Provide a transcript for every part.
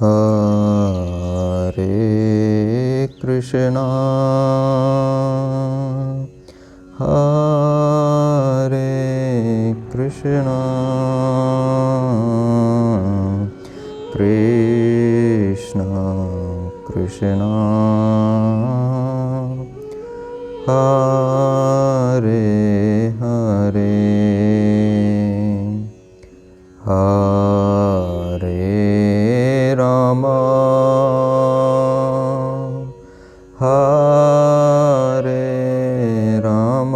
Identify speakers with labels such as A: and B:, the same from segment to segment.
A: हरे कृष्णा हरे कृष्णा कृष्णा कृष्णा हरे हरे हरे राम हरे राम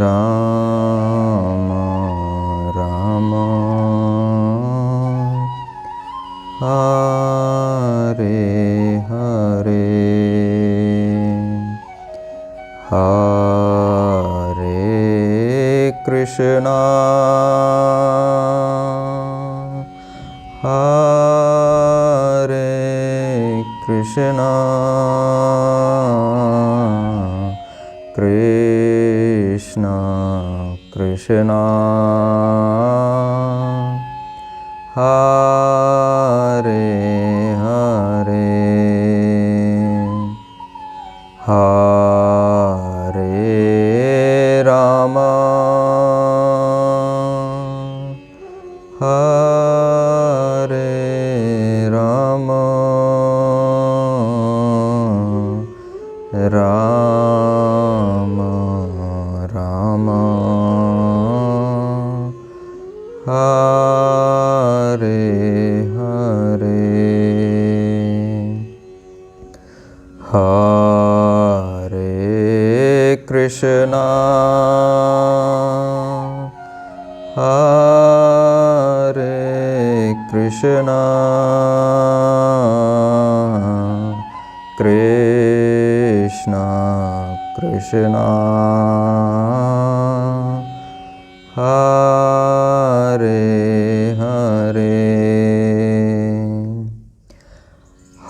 A: राम राम हरे हरे हरे कृष्णा हरे कृष्णा कृष्णा कृष्णा हरे हरे हरे राम हरे राम राम राम हरे हरे हरे कृष्णा हरे कृष्णा कृष्णा कृष्णा हरे हरे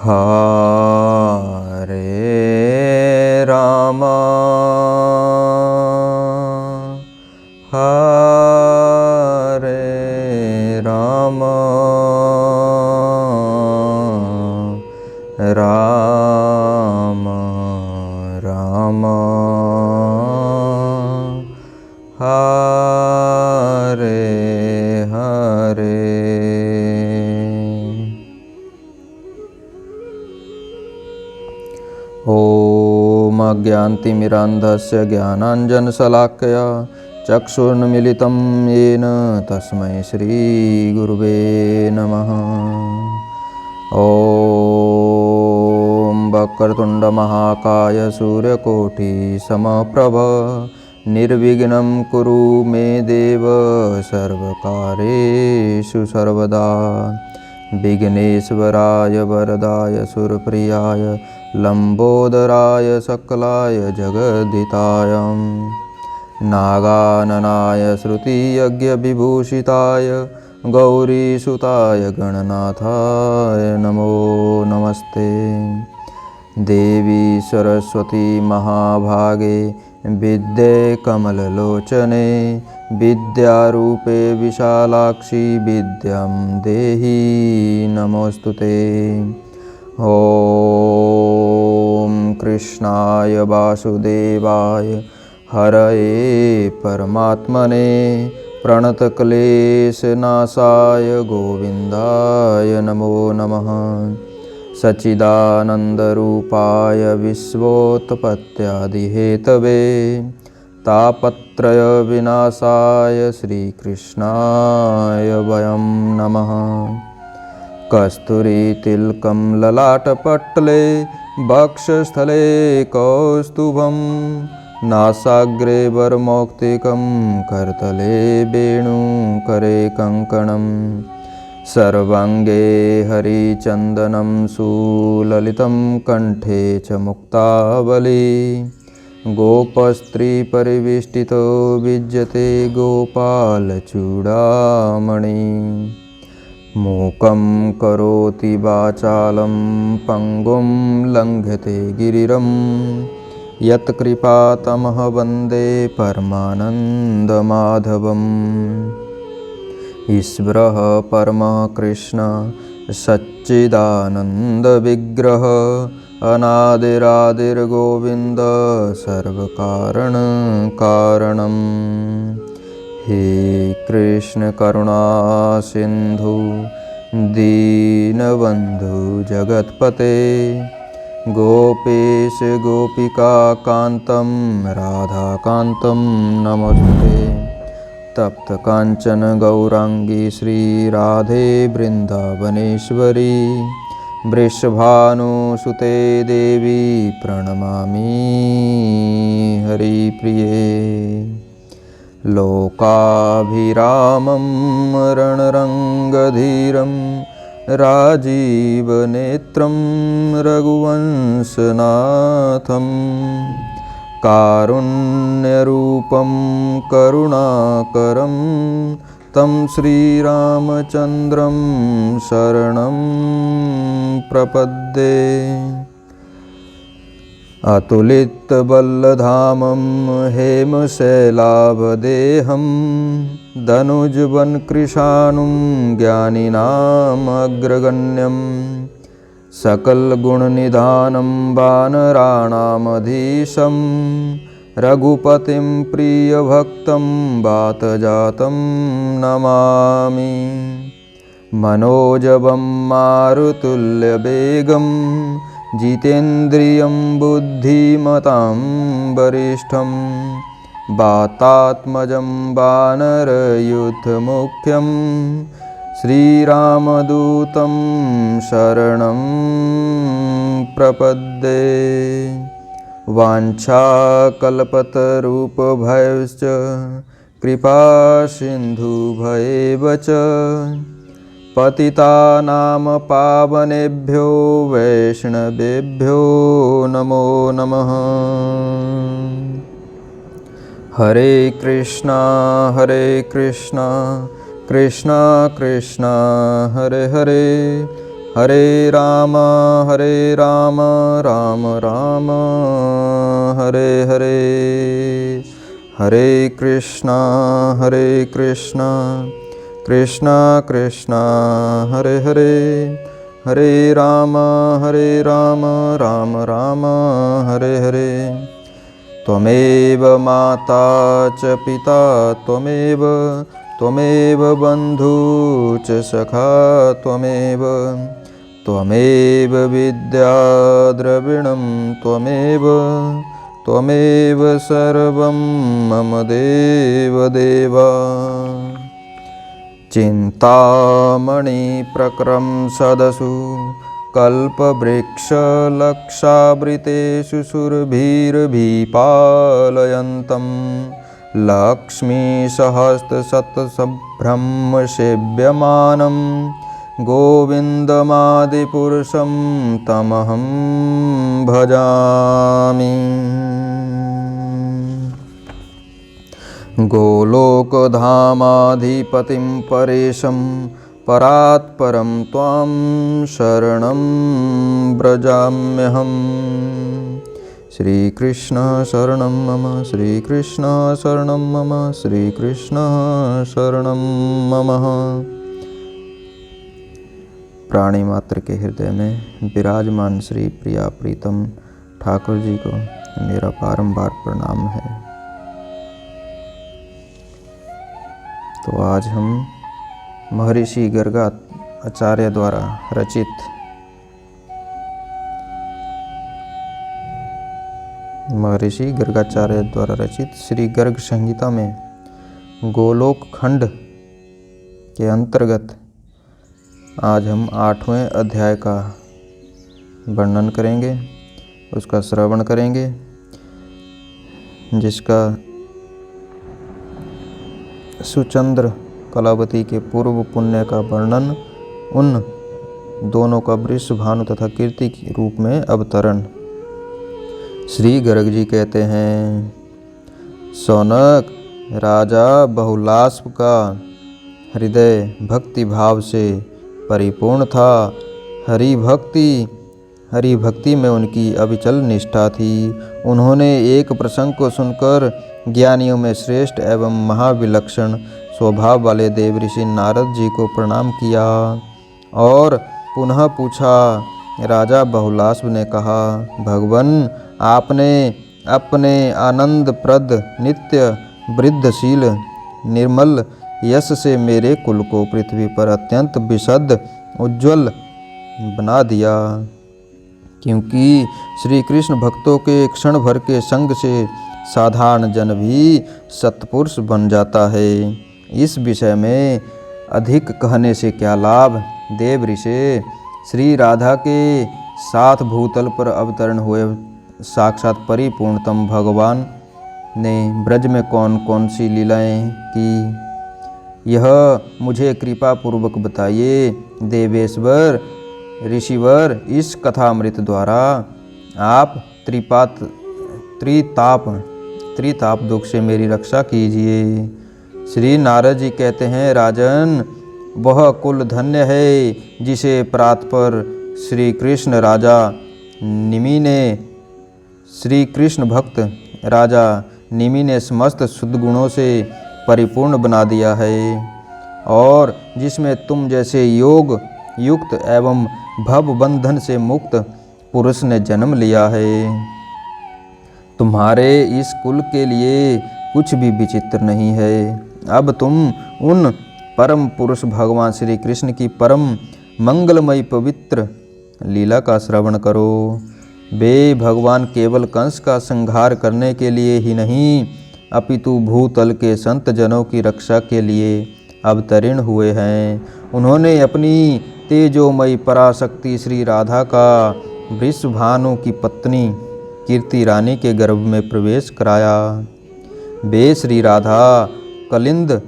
A: हरे राम हरे राम राम राम हरे हरे ॐ अज्ञानतिमिरान्धस्य ज्ञानाञ्जनशलाकया चक्षुर्मिलितं येन तस्मै श्रीगुरुवे नमः। ॐ वक्रतुण्डमहाकाय सूर्यकोटिसमप्रभ निर्विघ्नं कुरु मे देव सर्वकार्येषु सर्वदा। विघ्नेश्वराय वरदाय सुरप्रियाय लंबोदराय सकलाय जगद्धिताय नागाननाय श्रुतियज्ञविभूषिताय गौरीसुताय गणनाथाय नमो नमस्ते। देवी सरस्वती महाभागे विद्ये कमललोचने विद्यारूपे विशालाक्षी विद्यां देहि नमोस्तुते। ॐ कृष्णाय वासुदेवाय हरये परमात्मने प्रणतक्लेशनाशाय गोविन्दाय नमो नमः। सच्चिदानन्दरूपाय विश्वोत्पत्त्यादिहेतवे तापत्रयविनाशाय श्रीकृष्णाय वयं नमः। कस्तूरीतिलकं ललाटपटले वक्षस्थले कौस्तुभं नासाग्रे वरमौक्तिकं करतले वेणुकरे कङ्कणं सर्वाङ्गे हरिचन्दनं सुललितं कण्ठे च मुक्तावली गोपस्त्रीपरिवेष्टितो विद्यते गोपालचूडामणि। मूकं करोति वाचालं पङ्गुं लङ्घयते गिरिं यत्कृपातमः वन्दे परमानन्दमाधवम्। ईश्वरः परमः कृष्ण सच्चिदानंद विग्रह अनादिरादिर्गोविंद सर्वकारण कारणम्। हे कृष्ण करुणा सिंधु दीनबंधु जगत्पते गोपेश गोपिका कांतं राधा कांतं नमस्ते। तप्त कांचन गौरांगी श्री राधे वृंदावनेश्वरी वृषभानुसुते देवी प्रणमामि हरिप्रिये। लोकाभिरामं रणरंगधीरं राजीवनेत्रं रघुवंशनाथं कारुण्यरूपं करुणाकरं तं श्रीरामचन्द्रं शरणं प्रपद्ये। अतुलितबलधामं हेमशैलाभदेहं दनुजवनकृशानुं ज्ञानिनामग्रगण्यं सकलगुणनिधानं वानराणामधीशं रघुपतिं प्रियभक्तं वातजातं नमामि। मनोजवं मारुतुल्यवेगं जितेन्द्रियं बुद्धिमतां वरिष्ठं वातात्मजं वानरयूथमुख्यं श्रीरामदूतं शरणं प्रपद्ये। वाञ्छाकल्पतरुभ्यश्च कृपासिन्धुभ्येव च पतितानां पावनेभ्यो वैष्णवेभ्यो नमो नमः। हरे कृष्णा कृष्णा कृष्णा हरे हरे, हरे राम राम राम हरे हरे। हरे कृष्णा कृष्णा कृष्णा हरे हरे, हरे राम राम राम हरे हरे। त्वमेव माता च पिता त्वमेव बन्धु च सखा त्वमेव विद्या द्रविणं त्वमेव सर्वं मम देवदेवा। चिन्तामणि प्रक्रंसदसु कल्पवृक्षलक्षावृतेषु सुरभिर्भिपालयन्तं लक्ष्मीसहस्रशतसम्भ्रम सेव्यमानं गोविन्दमादिपुरुषं तमहं भजामि। गोलोकधामाधिपतिं परेशं परात्परं त्वां शरणं व्रजाम्यहम्। श्रीकृष्ण शरणं मम, श्रीकृष्ण शरणं मम, श्रीकृष्ण शरणं मम। प्राणी मात्र के हृदय में विराजमान श्री प्रिया प्रीतम ठाकुर जी को मेरा बारंबार प्रणाम है। तो आज हम महर्षि गर्गाचार्य द्वारा रचित श्री गर्ग संहिता में गोलोक खंड के अंतर्गत आज हम 8वें अध्याय का वर्णन करेंगे, उसका श्रवण करेंगे, जिसका सुचंद्र कलावती के पूर्व पुण्य का वर्णन, उन दोनों का वृषभानु तथा कीर्ति के रूप में अवतरण। श्री गर्ग जी कहते हैं, सौनक राजा बहुलास्प का हृदय भक्ति भाव से परिपूर्ण था। हरि भक्ति में उनकी अविचल निष्ठा थी। उन्होंने एक प्रसंग को सुनकर ज्ञानियों में श्रेष्ठ एवं महाविलक्षण स्वभाव वाले देव ऋषि नारद जी को प्रणाम किया और पुनः पूछा। राजा बहुलास्व ने कहा, भगवन, आपने अपने आनंदप्रद नित्य वृद्धशील निर्मल यश से मेरे कुल को पृथ्वी पर अत्यंत विशद उज्ज्वल बना दिया, क्योंकि श्री कृष्ण भक्तों के क्षण भर के संग से साधारण जन भी सत्पुरुष बन जाता है। इस विषय में अधिक कहने से क्या लाभ। देव ऋषि, श्री राधा के साथ भूतल पर अवतरण हुए साक्षात परिपूर्णतम भगवान ने ब्रज में कौन कौन सी लीलाएं की, यह मुझे कृपा पूर्वक बताइए। देवेश्वर ऋषिवर, इस कथामृत द्वारा आप त्रिताप दुख से मेरी रक्षा कीजिए। श्री नारद जी कहते हैं, राजन, वह कुल धन्य है जिसे प्रातपर श्री कृष्ण भक्त राजा निमि ने समस्त शुद्ध गुणों से परिपूर्ण बना दिया है और जिसमें तुम जैसे योग युक्त एवं भव बंधन से मुक्त पुरुष ने जन्म लिया है। तुम्हारे इस कुल के लिए कुछ भी विचित्र नहीं है। अब तुम उन परम पुरुष भगवान श्री कृष्ण की परम मंगलमयी पवित्र लीला का श्रवण करो। वे भगवान केवल कंस का संहार करने के लिए ही नहीं, अपितु भूतल के संत जनों की रक्षा के लिए अवतरण हुए हैं। उन्होंने अपनी तेजोमयी पराशक्ति श्री राधा का वृषभानु की पत्नी कीर्ति रानी के गर्भ में प्रवेश कराया। वे श्री राधा कलिंद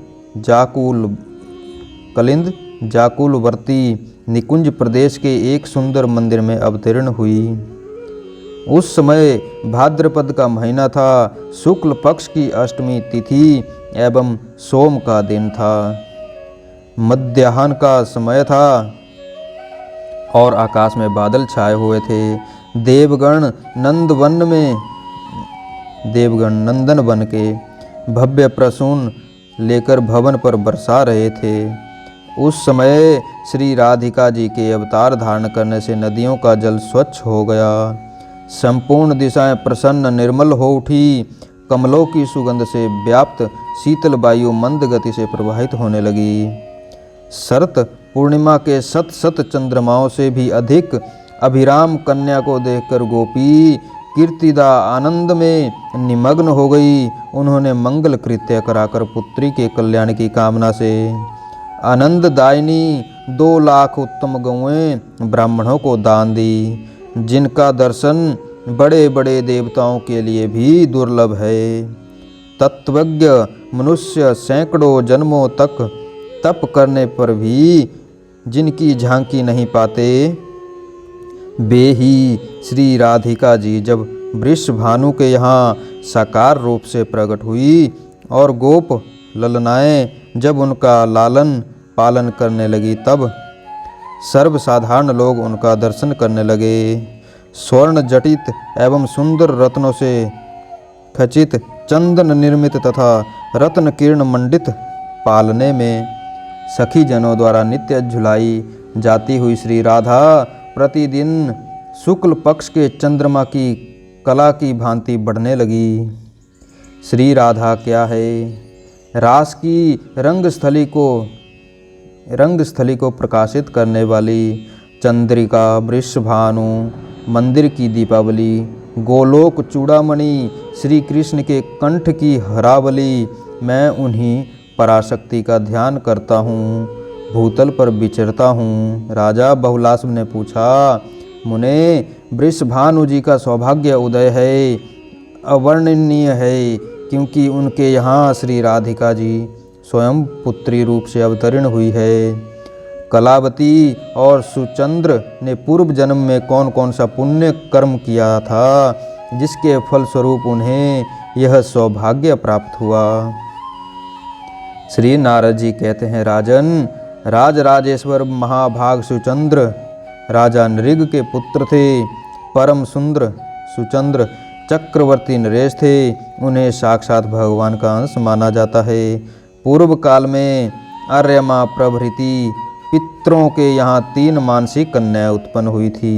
A: जाकुलवर्ती निकुंज प्रदेश के एक सुंदर मंदिर में अवतरण हुई। उस समय भाद्रपद का महीना था, शुक्ल पक्ष की अष्टमी तिथि एवं सोम का दिन था। मध्याह्न का समय था और आकाश में बादल छाए हुए थे। देवगण नंदन बन के भव्य प्रसून लेकर भवन पर बरसा रहे थे। उस समय श्री राधिका जी के अवतार धारण करने से नदियों का जल स्वच्छ हो गया, संपूर्ण दिशाएं प्रसन्न निर्मल हो उठी। कमलों की सुगंध से व्याप्त शीतल वायु मंद गति से प्रवाहित होने लगी। शरत पूर्णिमा के शत चंद्रमाओं से भी अधिक अभिराम कन्या को देखकर गोपी कीर्तिदा आनंद में निमग्न हो गई। उन्होंने मंगल कृत्य कराकर पुत्री के कल्याण की कामना से आनंददायिनी 2 लाख उत्तम गौएं ब्राह्मणों को दान दी, जिनका दर्शन बड़े बड़े देवताओं के लिए भी दुर्लभ है। तत्वज्ञ मनुष्य सैकड़ों जन्मों तक तप करने पर भी जिनकी झांकी नहीं पाते, वे ही श्री राधिका जी जब वृषभानु के यहाँ साकार रूप से प्रकट हुई और गोप ललनाएं जब उनका लालन पालन करने लगी, तब सर्वसाधारण लोग उनका दर्शन करने लगे। स्वर्ण जटित एवं सुंदर रत्नों से खचित चंदन निर्मित तथा रत्न किरण मंडित पालने में सखी जनों द्वारा नित्य झुलाई जाती हुई श्री राधा प्रतिदिन शुक्ल पक्ष के चंद्रमा की कला की भांति बढ़ने लगी। श्री राधा क्या है? रास की रंगस्थली को प्रकाशित करने वाली चंद्रिका, वृषभानु, मंदिर की दीपावली, गोलोक चूड़ामणि, श्री कृष्ण के कंठ की हरावली। मैं उन्हीं पराशक्ति का ध्यान करता हूँ, भूतल पर विचरता हूँ। राजा बहुलास्व ने पूछा, मुने, वृषभानु जी का सौभाग्य उदय है, अवर्णनीय है, क्योंकि उनके यहाँ श्री राधिका जी स्वयं पुत्री रूप से अवतरण हुई है। कलावती और सुचंद्र ने पूर्व जन्म में कौन कौन सा पुण्य कर्म किया था, जिसके फलस्वरूप उन्हें यह सौभाग्य प्राप्त हुआ। श्री नारद जी कहते हैं, राजन, राजराजेश्वर महाभाग सुचंद्र राजा नृग के पुत्र थे। परम सुंदर सुचंद्र चक्रवर्ती नरेश थे। उन्हें साक्षात भगवान का अंश माना जाता है। पूर्व काल में आर्यमा प्रभृति पितरों के यहाँ 3 मानसिक कन्याएं उत्पन्न हुई थी।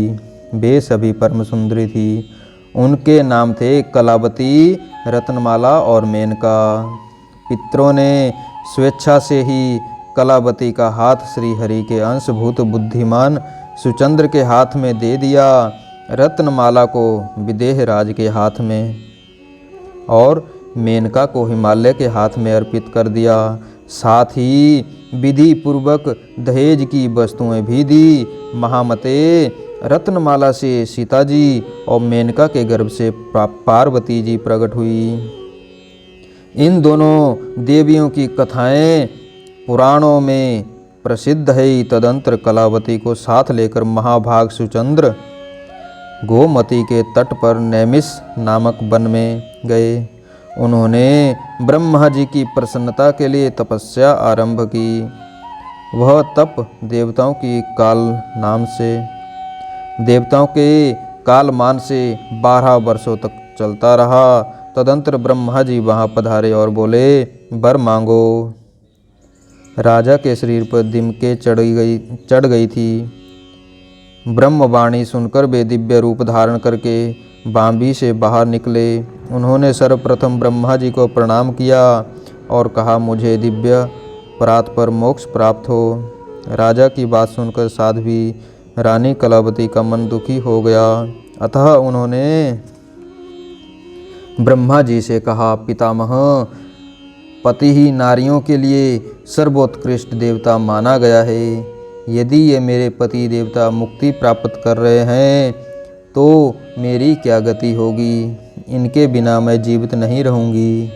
A: वे सभी परम सुंदरी थी। उनके नाम थे कलावती, रत्नमाला और मेनका। पितरों ने स्वेच्छा से ही कलावती का हाथ श्री हरि के अंशभूत बुद्धिमान सुचंद्र के हाथ में दे दिया, रत्नमाला को विदेह राज के हाथ में और मेनका को हिमालय के हाथ में अर्पित कर दिया। साथ ही विधि पूर्वक दहेज की वस्तुएं भी दी। महामते, रत्नमाला से सीता जी और मेनका के गर्भ से पार्वती जी प्रकट हुई। इन दोनों देवियों की कथाएं पुराणों में प्रसिद्ध है। तदंतर कलावती को साथ लेकर महाभाग सुचंद्र गोमती के तट पर नैमिष नामक वन में गए। उन्होंने ब्रह्मा जी की प्रसन्नता के लिए तपस्या आरंभ की। वह तप देवताओं के कालमान से 12 वर्षों तक चलता रहा। तदंतर ब्रह्मा जी वहाँ पधारे और बोले, वर मांगो। राजा के शरीर पर दिमके चढ़ गई थी। ब्रह्मवाणी सुनकर वे दिव्य रूप धारण करके बांबी से बाहर निकले। उन्होंने सर्वप्रथम ब्रह्मा जी को प्रणाम किया और कहा, मुझे दिव्य परात पर मोक्ष प्राप्त हो। राजा की बात सुनकर साध्वी रानी कलावती का मन दुखी हो गया। अतः उन्होंने ब्रह्मा जी से कहा, पितामह, पति ही नारियों के लिए सर्वोत्कृष्ट देवता माना गया है। यदि ये मेरे पति देवता मुक्ति प्राप्त कर रहे हैं तो मेरी क्या गति होगी। इनके बिना मैं जीवित नहीं रहूँगी।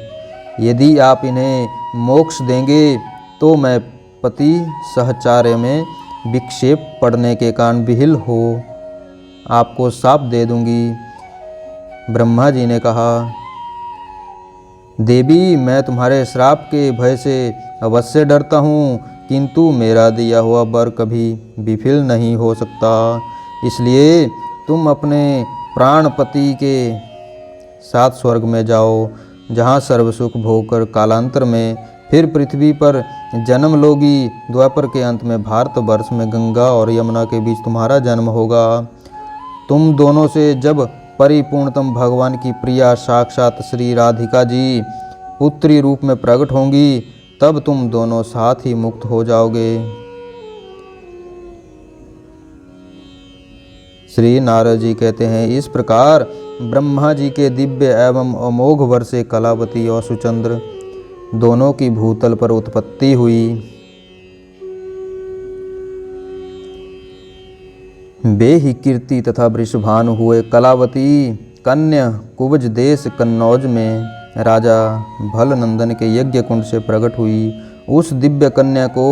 A: यदि आप इन्हें मोक्ष देंगे तो मैं पति सहचार्य में विक्षेप पड़ने के कारण विहिल हो आपको शाप दे दूंगी। ब्रह्मा जी ने कहा, देवी, मैं तुम्हारे श्राप के भय से अवश्य डरता हूँ, किंतु मेरा दिया हुआ वर कभी विफल नहीं हो सकता। इसलिए तुम अपने प्राणपति के साथ स्वर्ग में जाओ, जहाँ सर्व सुख भोग कर कालांतर में फिर पृथ्वी पर जन्म लोगी। द्वापर के अंत में भारतवर्ष में गंगा और यमुना के बीच तुम्हारा जन्म होगा। तुम दोनों से जब परिपूर्णतम भगवान की प्रिया साक्षात श्री राधिका जी पुत्री रूप में प्रकट होंगी, तब तुम दोनों साथ ही मुक्त हो जाओगे। श्री नारद जी कहते हैं, इस प्रकार ब्रह्मा जी के दिव्य एवं अमोघ वर से कलावती और सुचंद्र दोनों की भूतल पर उत्पत्ति हुई। वे ही कीर्ति तथा वृषभानु हुए। कलावती कन्या कुब्ज देश कन्नौज में राजा भलनंदन के यज्ञ कुंड से प्रकट हुई। उस दिव्य कन्या को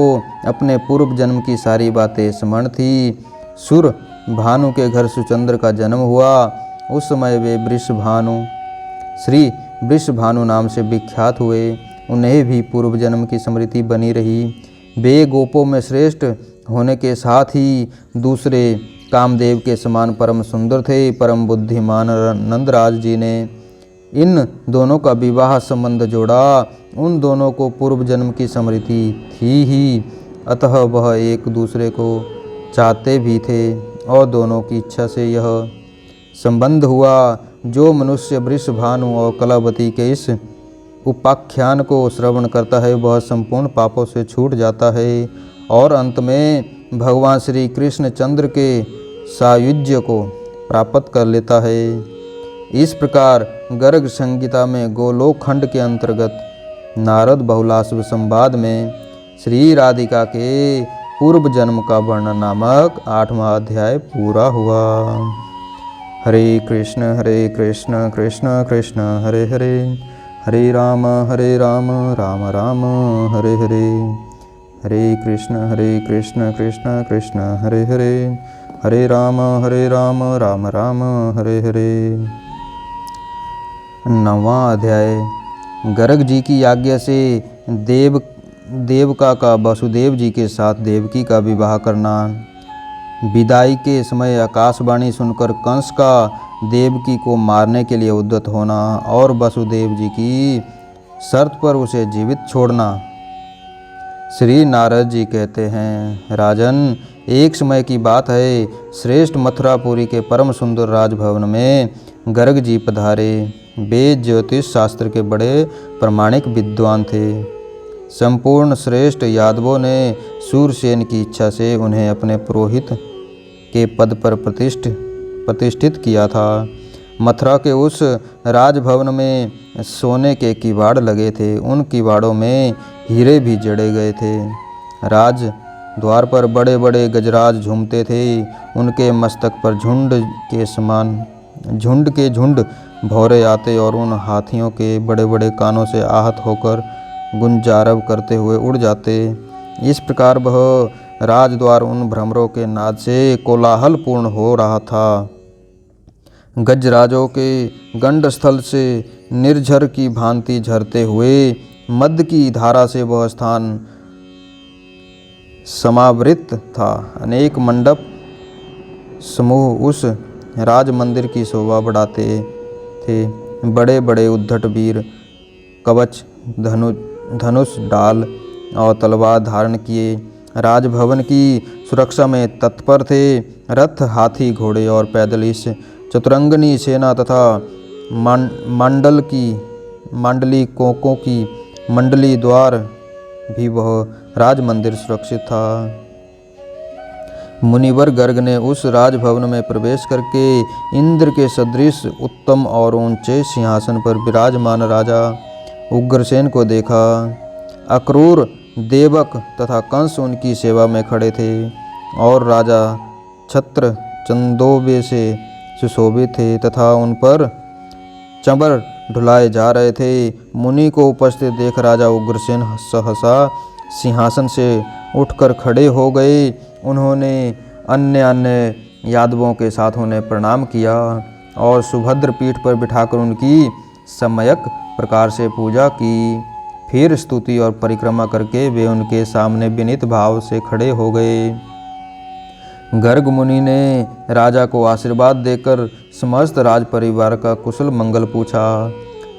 A: अपने पूर्व जन्म की सारी बातें स्मरण थी। सुर भानु के घर सुचंद्र का जन्म हुआ। उस समय वे श्री वृषभानु नाम से विख्यात हुए। उन्हें भी पूर्व जन्म की स्मृति बनी रही। वे गोपों में श्रेष्ठ होने के साथ ही दूसरे कामदेव के समान परम सुंदर थे। परम बुद्धिमान नंदराज जी ने इन दोनों का विवाह संबंध जोड़ा। उन दोनों को पूर्व जन्म की स्मृति थी ही, अतः वह एक दूसरे को चाहते भी थे और दोनों की इच्छा से यह संबंध हुआ। जो मनुष्य वृषभानु और कलावती के इस उपाख्यान को श्रवण करता है वह संपूर्ण पापों से छूट जाता है और अंत में भगवान श्री कृष्ण चंद्र के सायुज्य को प्राप्त कर लेता है। इस प्रकार गर्ग संहिता में गोलोक खंड के अंतर्गत नारद बहुलाश्व संवाद में श्री राधिका के पूर्व जन्म का वर्णन नामक 8वां अध्याय पूरा हुआ। हरे कृष्ण कृष्ण कृष्ण हरे हरे, हरे राम राम राम हरे हरे, हरे कृष्ण कृष्ण कृष्ण हरे हरे, हरे राम राम राम हरे हरे। 9वां अध्याय। गर्ग जी की आज्ञा से देवका का वसुदेव जी के साथ देवकी का विवाह करना। विदाई के समय आकाशवाणी सुनकर कंस का देवकी को मारने के लिए उद्यत होना और वसुदेव जी की शर्त पर उसे जीवित छोड़ना। श्री नारद जी कहते हैं, राजन, एक समय की बात है, श्रेष्ठ मथुरापुरी के परम सुंदर राजभवन में गर्ग जी पधारे। वेद ज्योतिष शास्त्र के बड़े प्रामाणिक विद्वान थे। संपूर्ण श्रेष्ठ यादवों ने सूरसेन की इच्छा से उन्हें अपने पुरोहित के पद पर प्रतिष्ठित किया था। मथुरा के उस राजभवन में सोने के किवाड़ लगे थे। उन किवाड़ों में हीरे भी जड़े गए थे। राज द्वार पर बड़े बड़े गजराज झूमते थे। उनके मस्तक पर झुंड के झुंड भौरे आते और उन हाथियों के बड़े बड़े कानों से आहत होकर गुंजारव करते हुए उड़ जाते। इस प्रकार वह राजद्वार उन भ्रमरों के नाद से कोलाहल पूर्ण हो रहा था। गजराजों के गंडस्थल से निर्झर की भांति झरते हुए मध्य की धारा से वह स्थान समावृत था। अनेक मंडप समूह उस राज मंदिर की शोभा बढ़ाते थे। बड़े बड़े उद्धट वीर कवच, धनुष, डाल और तलवार धारण किए राजभवन की सुरक्षा में तत्पर थे। रथ, हाथी, घोड़े और पैदल इस चतुरंगनी सेना तथा मांडली कोकों की मंडली द्वार भी वह राज मंदिर सुरक्षित था। मुनिवर गर्ग ने उस राजभवन में प्रवेश करके इंद्र के सदृश उत्तम और ऊंचे सिंहासन पर विराजमान राजा उग्रसेन को देखा। अक्रूर, देवक तथा कंस उनकी सेवा में खड़े थे और राजा छत्र चंदोबे से सुशोभित थे तथा उन पर चंबर ढुलाए जा रहे थे। मुनि को उपस्थित देख राजा उग्रसेन सहसा सिंहासन से उठकर खड़े हो गए। उन्होंने अन्य यादवों के साथ उन्हें प्रणाम किया और सुभद्र पीठ पर बिठाकर उनकी सम्यक प्रकार से पूजा की। फिर स्तुति और परिक्रमा करके वे उनके सामने विनीत भाव से खड़े हो गए। गर्ग मुनि ने राजा को आशीर्वाद देकर समस्त राज परिवार का कुशल मंगल पूछा।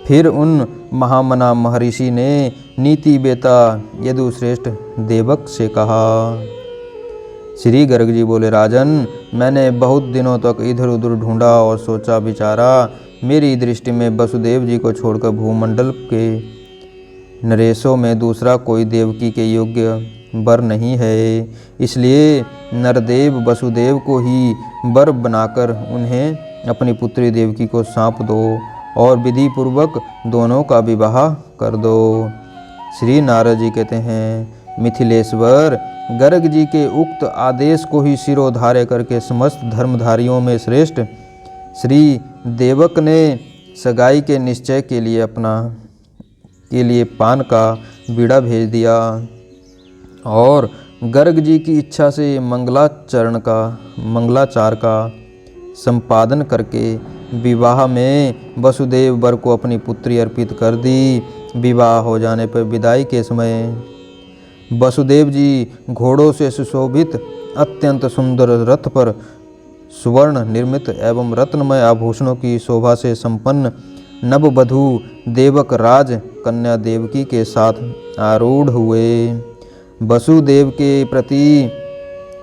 A: फिर उन महामना महर्षि ने नीति बेता यदुश्रेष्ठ देवक से कहा। श्री गर्ग जी बोले, राजन, मैंने बहुत दिनों तक इधर उधर ढूंढा और सोचा विचारा। मेरी दृष्टि में वसुदेव जी को छोड़कर भूमंडल के नरेशों में दूसरा कोई देवकी के योग्य वर नहीं है। इसलिए नरदेव वसुदेव को ही वर बनाकर उन्हें अपनी पुत्री देवकी को सौंप दो और विधि पूर्वक दोनों का विवाह कर दो। श्री नारद जी कहते हैं, मिथिलेश्वर, गर्ग जी के उक्त आदेश को ही शिरोधार्य करके समस्त धर्मधारियों में श्रेष्ठ श्री देवक ने सगाई के निश्चय के लिए पान का बीड़ा भेज दिया और गर्ग जी की इच्छा से मंगलाचार का संपादन करके विवाह में वसुदेव वर को अपनी पुत्री अर्पित कर दी। विवाह हो जाने पर विदाई के समय वसुदेव जी घोड़ों से सुशोभित अत्यंत सुंदर रथ पर सुवर्ण निर्मित एवं रत्नमय आभूषणों की शोभा से संपन्न नववधू देवक राज कन्या देवकी के साथ आरूढ़ हुए। वसुदेव के प्रति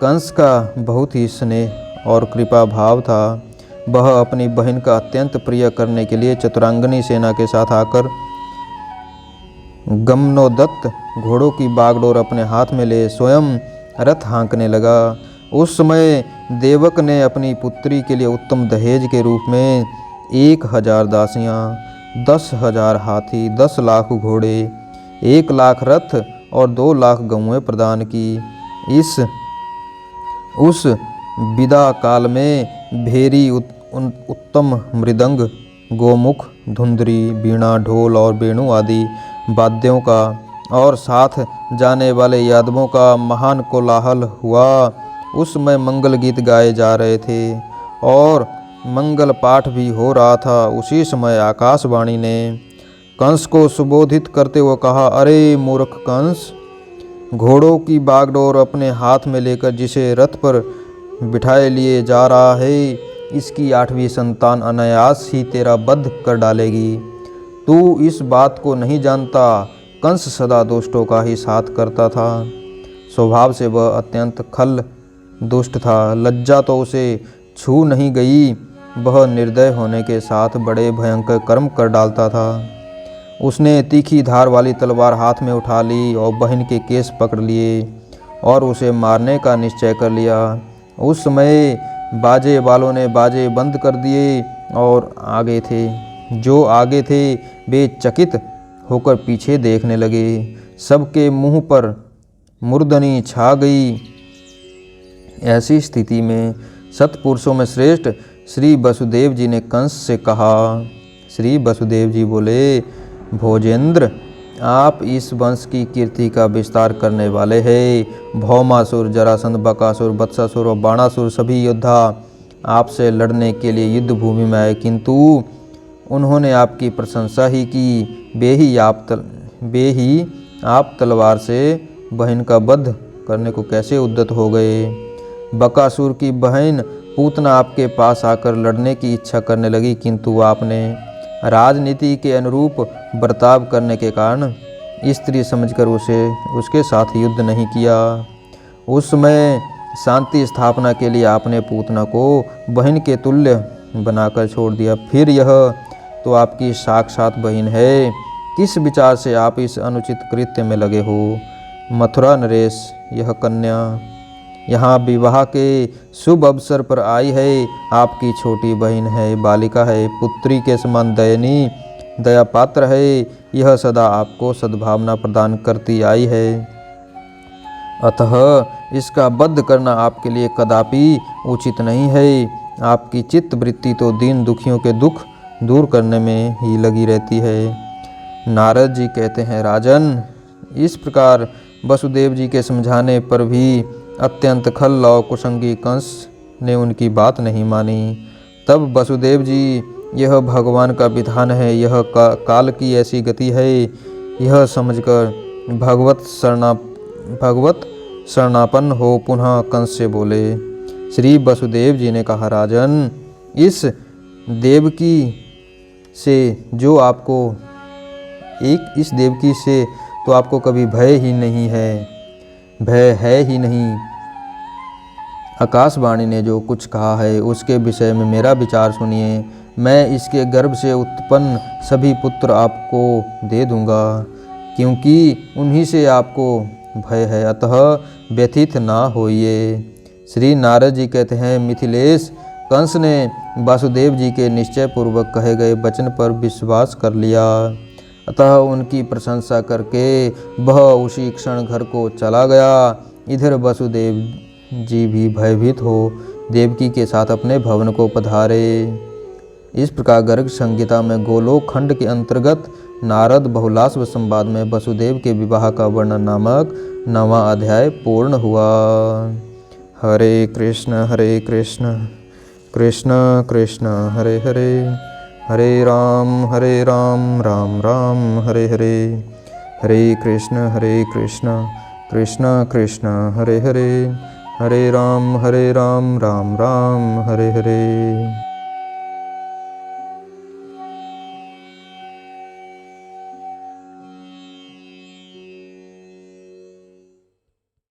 A: कंस का बहुत ही स्नेह और कृपा भाव था। वह अपनी बहन का अत्यंत प्रिय करने के लिए चतुरांगनी सेना के साथ आकर गमनोदत्त घोड़ों की बागडोर अपने हाथ में ले स्वयं रथ हाँकने लगा। उस समय देवक ने अपनी पुत्री के लिए उत्तम दहेज के रूप में 1000 दासियाँ, 10,000 हाथी, 10 लाख घोड़े, 1 लाख रथ और 2 लाख गौएं प्रदान की। उस विदा काल में भेरी, उत्तम मृदंग, गोमुख, धुंधरी, वीणा, ढोल और वेणु आदि वाद्यों का और साथ जाने वाले यादवों का महान कोलाहल हुआ। उस समय मंगल गीत गाए जा रहे थे और मंगल पाठ भी हो रहा था। उसी समय आकाशवाणी ने कंस को सुबोधित करते हुए कहा, अरे मूर्ख कंस, घोड़ों की बागडोर अपने हाथ में लेकर जिसे रथ पर बिठाए लिए जा रहा है, इसकी 8वीं संतान अनायास ही तेरा वध कर डालेगी। तू इस बात को नहीं जानता कंस सदा दुष्टों का ही साथ करता था। स्वभाव से वह अत्यंत खल दुष्ट था। लज्जा तो उसे छू नहीं गई। वह निर्दय होने के साथ बड़े भयंकर कर्म कर डालता था। उसने तीखी धार वाली तलवार हाथ में उठा ली और बहन के केस पकड़ लिए और उसे मारने का निश्चय कर लिया। उस समय बाजे वालों ने बाजे बंद कर दिए और जो आगे थे वे चकित होकर पीछे देखने लगे। सबके मुंह पर मुर्दनी छा गई। ऐसी स्थिति में सत्पुरुषों में श्रेष्ठ श्री वसुदेव जी ने कंस से कहा। श्री वसुदेव जी बोले, भोजेंद्र, आप इस वंश की कीर्ति का विस्तार करने वाले हैं। भौमासुर, जरासंध, बकासुर, वत्सासुर और बाणासुर सभी योद्धा आपसे लड़ने के लिए युद्ध भूमि में आए, किंतु उन्होंने आपकी प्रशंसा ही की। वे ही आप तलवार से बहन का वध करने को कैसे उद्यत हो गए। बकासुर की बहन पूतना आपके पास आकर लड़ने की इच्छा करने लगी, किंतु आपने राजनीति के अनुरूप बर्ताव करने के कारण स्त्री समझकर उसके साथ युद्ध नहीं किया। उस समय शांति स्थापना के लिए आपने पूतना को बहन के तुल्य बनाकर छोड़ दिया। फिर यह तो आपकी साक्षात बहन है। किस विचार से आप इस अनुचित कृत्य में लगे हो। मथुरा नरेश, यह कन्या यहाँ विवाह के शुभ अवसर पर आई है। आपकी छोटी बहन है, बालिका है, पुत्री के समान दयनीय, दया पात्र है। यह सदा आपको सद्भावना प्रदान करती आई है। अतः इसका वध करना आपके लिए कदापि उचित नहीं है। आपकी चित्त वृत्ति तो दीन दुखियों के दुख दूर करने में ही लगी रहती है। नारद जी कहते हैं, राजन, इस प्रकार वसुदेव जी के समझाने पर भी अत्यंत खल और कुसंगी कंस ने उनकी बात नहीं मानी। तब वसुदेव जी, यह भगवान का विधान है, यह काल की ऐसी गति है, यह समझकर भगवत शरणापन्न हो पुनः कंस से बोले। श्री वसुदेव जी ने कहा, राजन, इस देवकी से तो आपको कभी भय है ही नहीं। आकाशवाणी ने जो कुछ कहा है उसके विषय में मेरा विचार सुनिए। मैं इसके गर्भ से उत्पन्न सभी पुत्र आपको दे दूंगा, क्योंकि उन्हीं से आपको भय है, अतः व्यथित ना होइए। श्री नारद जी कहते हैं, मिथिलेश, कंस ने वासुदेव जी के निश्चय पूर्वक कहे गए वचन पर विश्वास कर लिया, अतः उनकी प्रशंसा करके वह उसी क्षण घर को चला गया। इधर वसुदेव जी भी भयभीत हो देवकी के साथ अपने भवन को पधारे। इस प्रकार गर्ग संहिता में गोलोक खंड के अंतर्गत नारद बहुलाश्व संवाद में वसुदेव के विवाह का वर्णन नामक 9वां अध्याय पूर्ण हुआ। हरे कृष्ण कृष्ण कृष्ण हरे हरे, हरे राम राम राम हरे हरे, हरे कृष्ण कृष्ण कृष्ण हरे हरे, हरे राम राम राम हरे हरे।